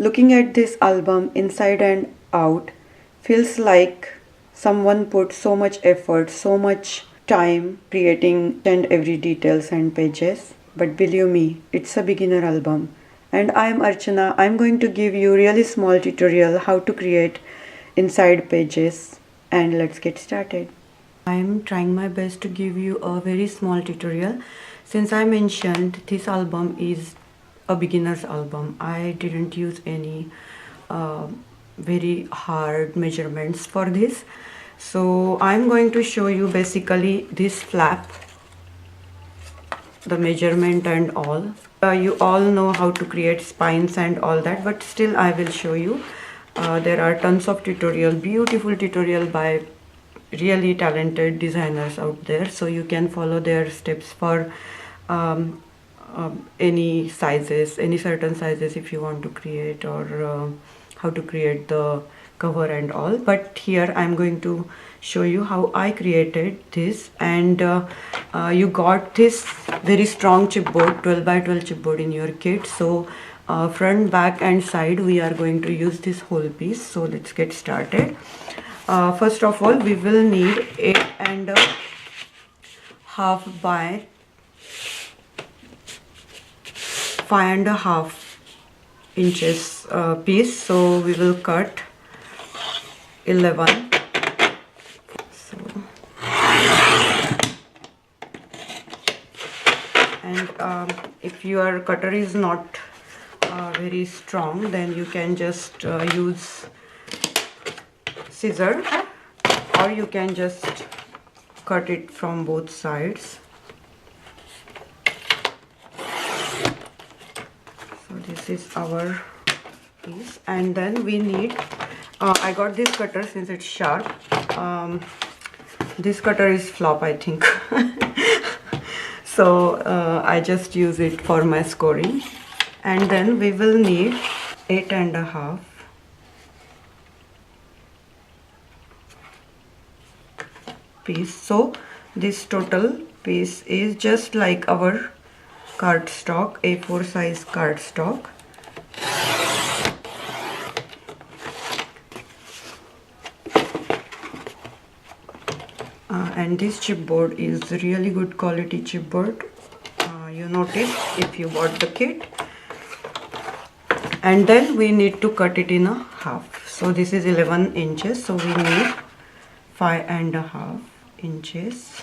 Looking at this album inside and out feels like someone put so much effort, so much time creating and every details and pages. But believe me, it's a beginner album. And I'm Archana. I'm going to give you really small tutorial how to create inside pages, and let's get started. I'm trying my best to give you a very small tutorial. Since I mentioned this album is a beginner's album, I didn't use any very hard measurements for this. So I'm going to show you basically this flap, the measurement and all. You all know how to create spines and all that, but still I will show you. There are tons of tutorial, beautiful tutorial by really talented designers out there, so you can follow their steps for any sizes, any certain sizes if you want to create, or how to create the cover and all. But here I'm going to show you how I created this. And you got this very strong chipboard, 12 by 12 chipboard in your kit. So front, back and side we are going to use this whole piece. So let's get started. First of all, we will need 8.5 by 5.5 inches piece. So we will cut 11. So, and if your cutter is not very strong, then you can just use scissor, or you can just cut it from both sides. So this is our piece. And then we need I got this cutter since it's sharp. This cutter is flop, I think. So I just use it for my scoring. And then we will need 8.5 piece. So this total piece is just like our cardstock, A4 size cardstock. And this chipboard is really good quality chipboard. You notice if you bought the kit. And then we need to cut it in a half. So this is 11 inches, so we need 5.5 inches.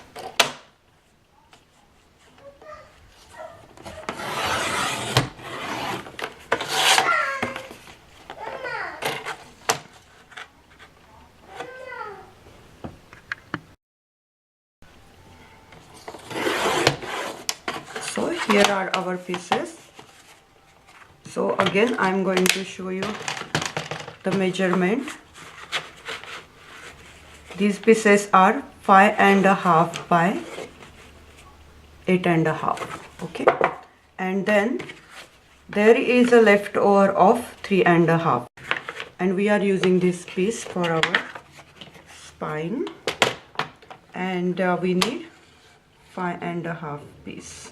So here are our pieces. So again I'm going to show you the measurement. These pieces are 5.5 by 8.5. Okay, and then there is a leftover of 3.5, and we are using this piece for our spine, and we need 5.5 piece,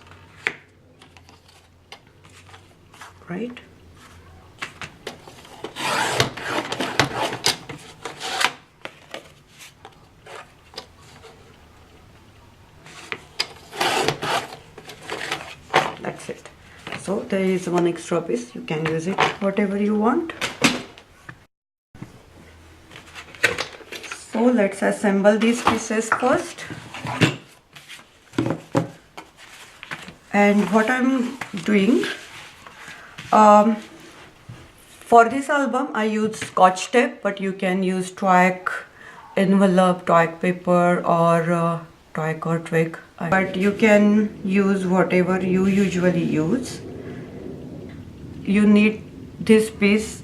right? That's it. So there is one extra piece, you can use it whatever you want. So let's assemble these pieces first. And what I'm doing, for this album I use Scotch tape, but you can use twag envelope, twag paper, or twag or twig, but you can use whatever you usually use. You need this piece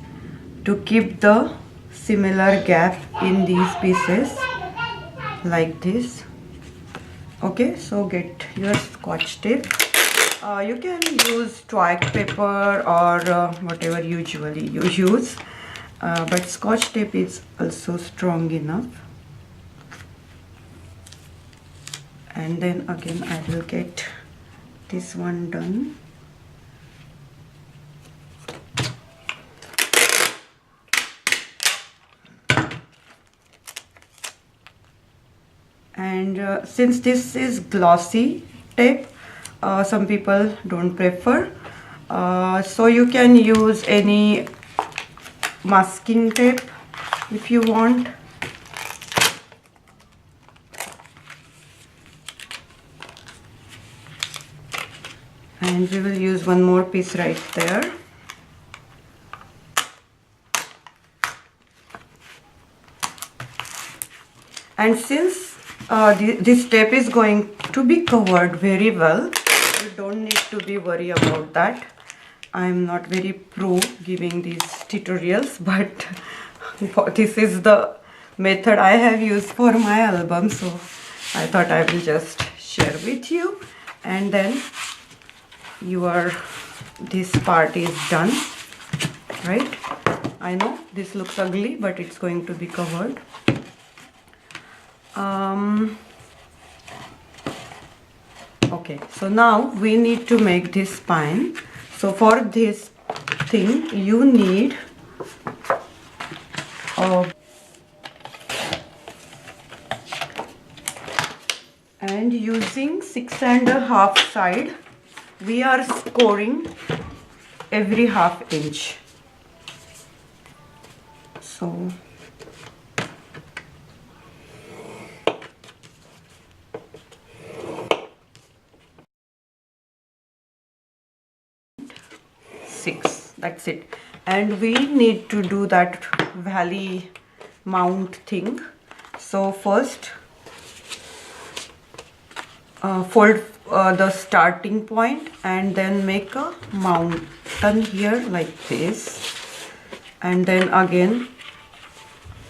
to keep the similar gap in these pieces, like this. Okay, so get your Scotch tape. You can use twag paper or whatever usually you use, but Scotch tape is also strong enough. And then again I will get this one done. And since this is glossy tape, some people don't prefer, so you can use any masking tape if you want. And we will use one more piece right there. And since this tape is going to be covered very well, you don't need to be worried about that. I'm not very pro giving these tutorials, but this is the method I have used for my album, so I thought I will just share with you. And then this part is done, right? I know this looks ugly, but it's going to be covered. Okay, so now we need to make this spine. So for this thing you need and using 6.5 side, we are scoring every ½ inch. So six, that's it. And we need to do that valley mount thing. So first fold the starting point and then make a mountain here like this, and then again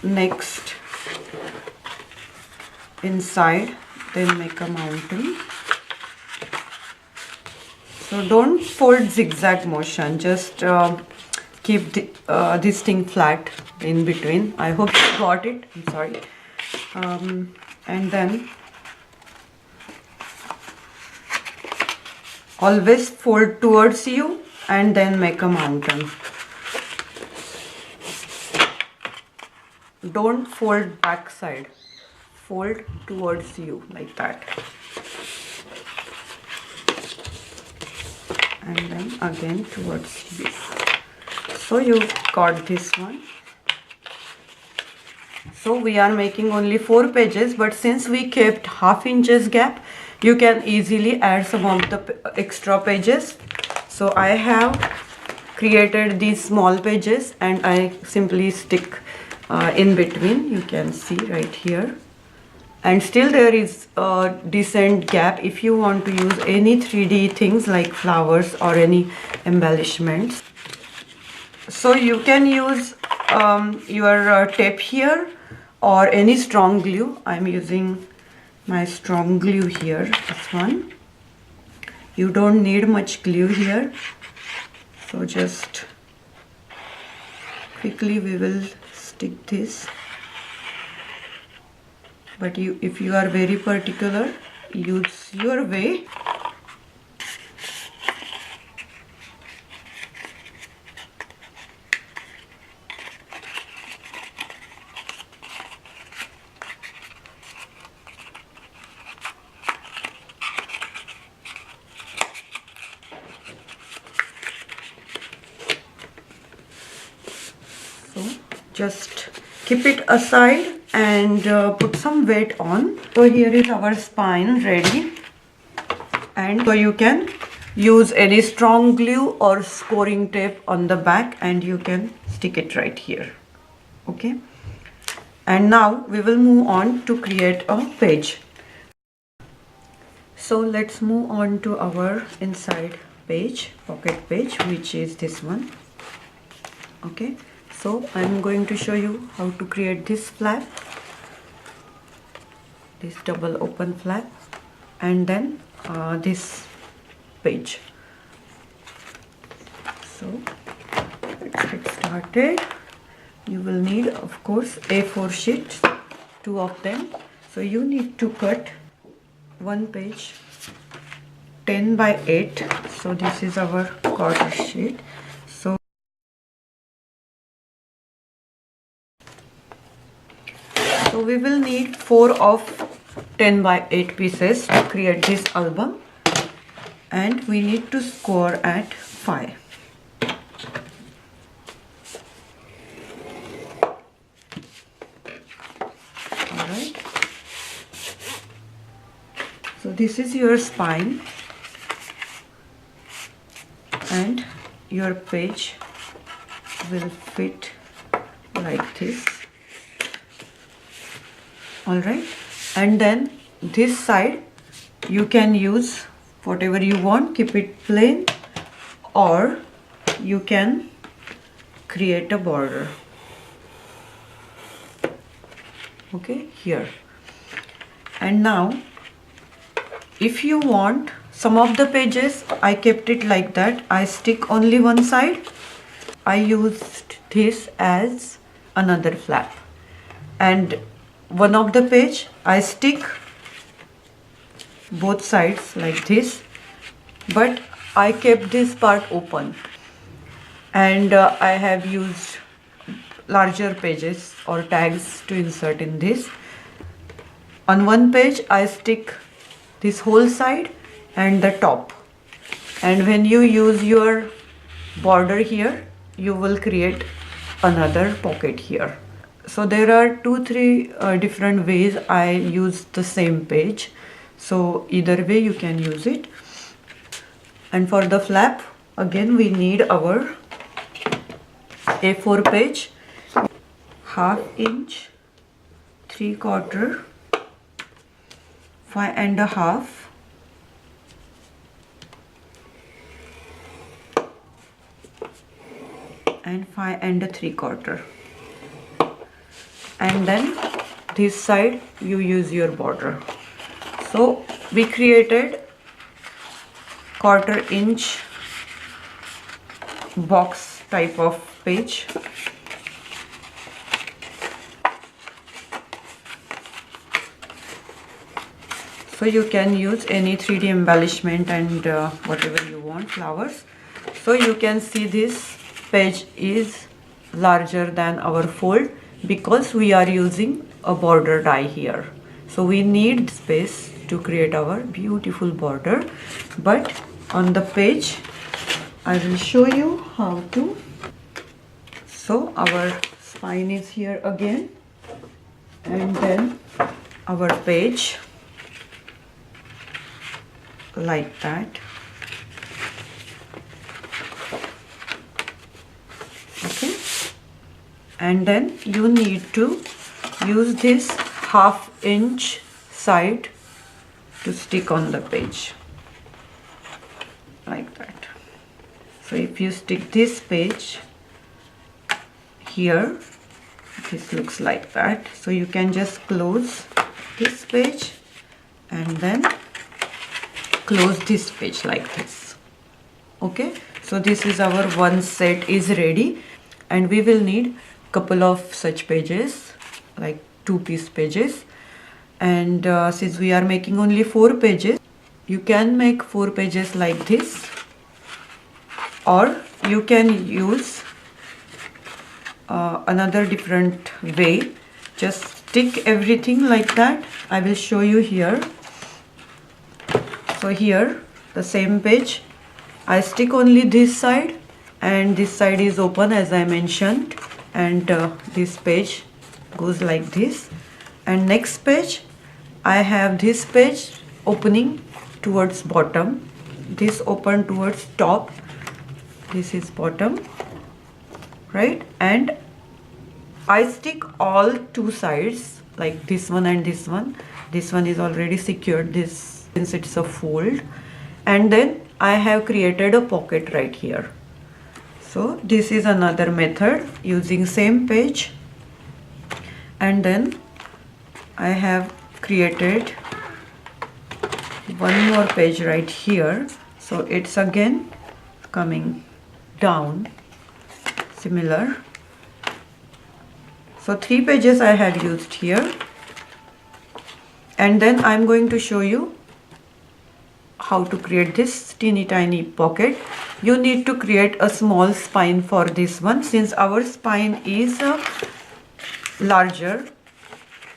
next inside, then make a mountain. So don't fold zigzag motion, just keep this thing flat in between. I hope you got it. I'm sorry. And then always fold towards you and then make a mountain. Don't fold back side, fold towards you like that. And then again towards you. So you got this one. So we are making only 4 pages, but since we kept ½ inches gap, you can easily add some of the extra pages. So I have created these small pages and I simply stick in between. You can see right here. And still there is a decent gap if you want to use any 3D things like flowers or any embellishments. So you can use your tape here or any strong glue. I'm using my strong glue here, this one. You don't need much glue here, so just quickly we will stick this. But if you are very particular, use your way. So just keep it aside and put some weight on. So here is our spine ready, and so you can use any strong glue or scoring tape on the back and you can stick it right here. Okay, and now we will move on to create a page. So let's move on to our inside page, pocket page, which is this one. Okay, so I'm going to show you how to create this flap, this double open flap, and then this page. So let's get started. You will need, of course, A4 sheets, 2 of them. So you need to cut one page 10 by 8. So this is our quarter sheet. So we will need 4 of 10 by 8 pieces to create this album, and we need to score at 5. Alright, so this is your spine, and your page will fit like this. Alright, and then this side you can use whatever you want, keep it plain, or you can create a border. Okay, here. And now if you want, some of the pages I kept it like that, I stick only one side. I used this as another flap, and one of the page I stick both sides like this, but I kept this part open, and I have used larger pages or tags to insert in this. On one page I stick this whole side and the top, and when you use your border here, you will create another pocket here. So there are 2-3 different ways I use the same page, so either way you can use it. And for the flap, again we need our A4 page, 1/2 inch, 3/4, 5.5, and 5.75, and then this side you use your border. So we created 1/4 inch box type of page. So you can use any 3D embellishment and whatever you want, flowers. So you can see this page is larger than our fold because we are using a border die here. So we need space to create our beautiful border. But on the page, I will show you how to. So our spine is here again, and then our page like that. Okay, and then you need to use this 1/2 inch side to stick on the page like that. So if you stick this page here, this looks like that. So you can just close this page and then close this page like this. Okay, so this is our one set is ready, and we will need couple of such pages, like 2-piece pages. And since we are making only 4 pages, you can make 4 pages like this, or you can use another different way. Just stick everything like that. I will show you here. So here the same page, I stick only this side, and this side is open as I mentioned, and this page goes like this. And next page I have this page opening towards bottom, this open towards top, this is bottom, right? And I stick all 2 sides like this one and this one. This one is already secured, this since it's a fold, and then I have created a pocket right here. So this is another method using same page, and then I have created one more page right here. So it's again coming down, similar. So 3 pages I have used here, and then I'm going to show you how to create this teeny tiny pocket. You need to create a small spine for this one, since our spine is larger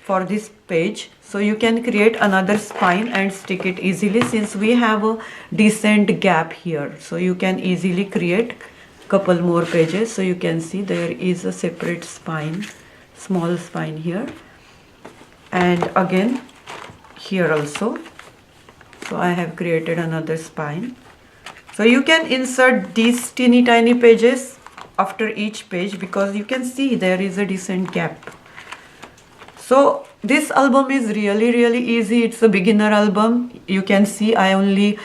for this page. So you can create another spine and stick it easily, since we have a decent gap here. So you can easily create couple more pages. So you can see there is a separate spine, small spine here, and again here also. So I have created another spine. So you can insert these teeny tiny pages after each page, because you can see there is a decent gap. So this album is really easy. It's a beginner album. You can see I only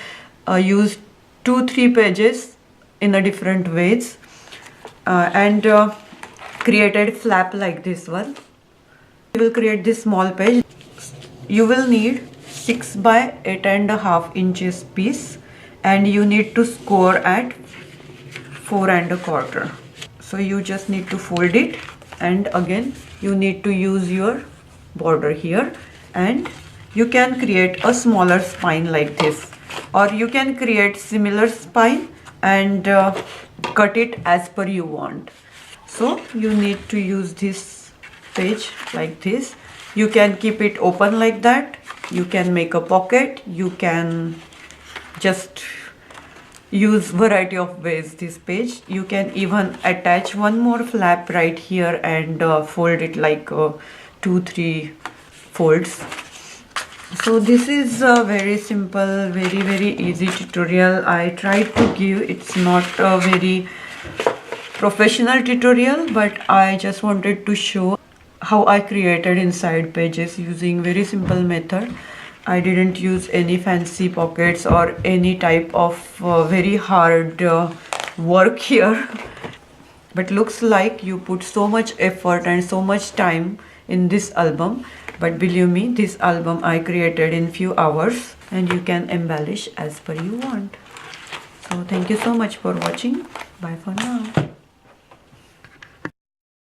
used 2-3 pages in a different ways, and created flap like this one. You will create this small page. You will need 6 by 8.5 inches piece, and you need to score at 4.25. So you just need to fold it, and again you need to use your border here, and you can create a smaller spine like this, or you can create similar spine and cut it as per you want. So you need to use this page like this. You can keep it open like that. You can make a pocket. You can just use variety of ways this page. You can even attach one more flap right here and fold it like 2-3 folds. So this is a very simple, very easy tutorial I tried to give. It's not a very professional tutorial, but I just wanted to show how I created inside pages using very simple method. I didn't use any fancy pockets or any type of very hard work here. But looks like you put so much effort and so much time in this album. But believe me, this album I created in few hours, and you can embellish as per you want. So thank you so much for watching. Bye for now.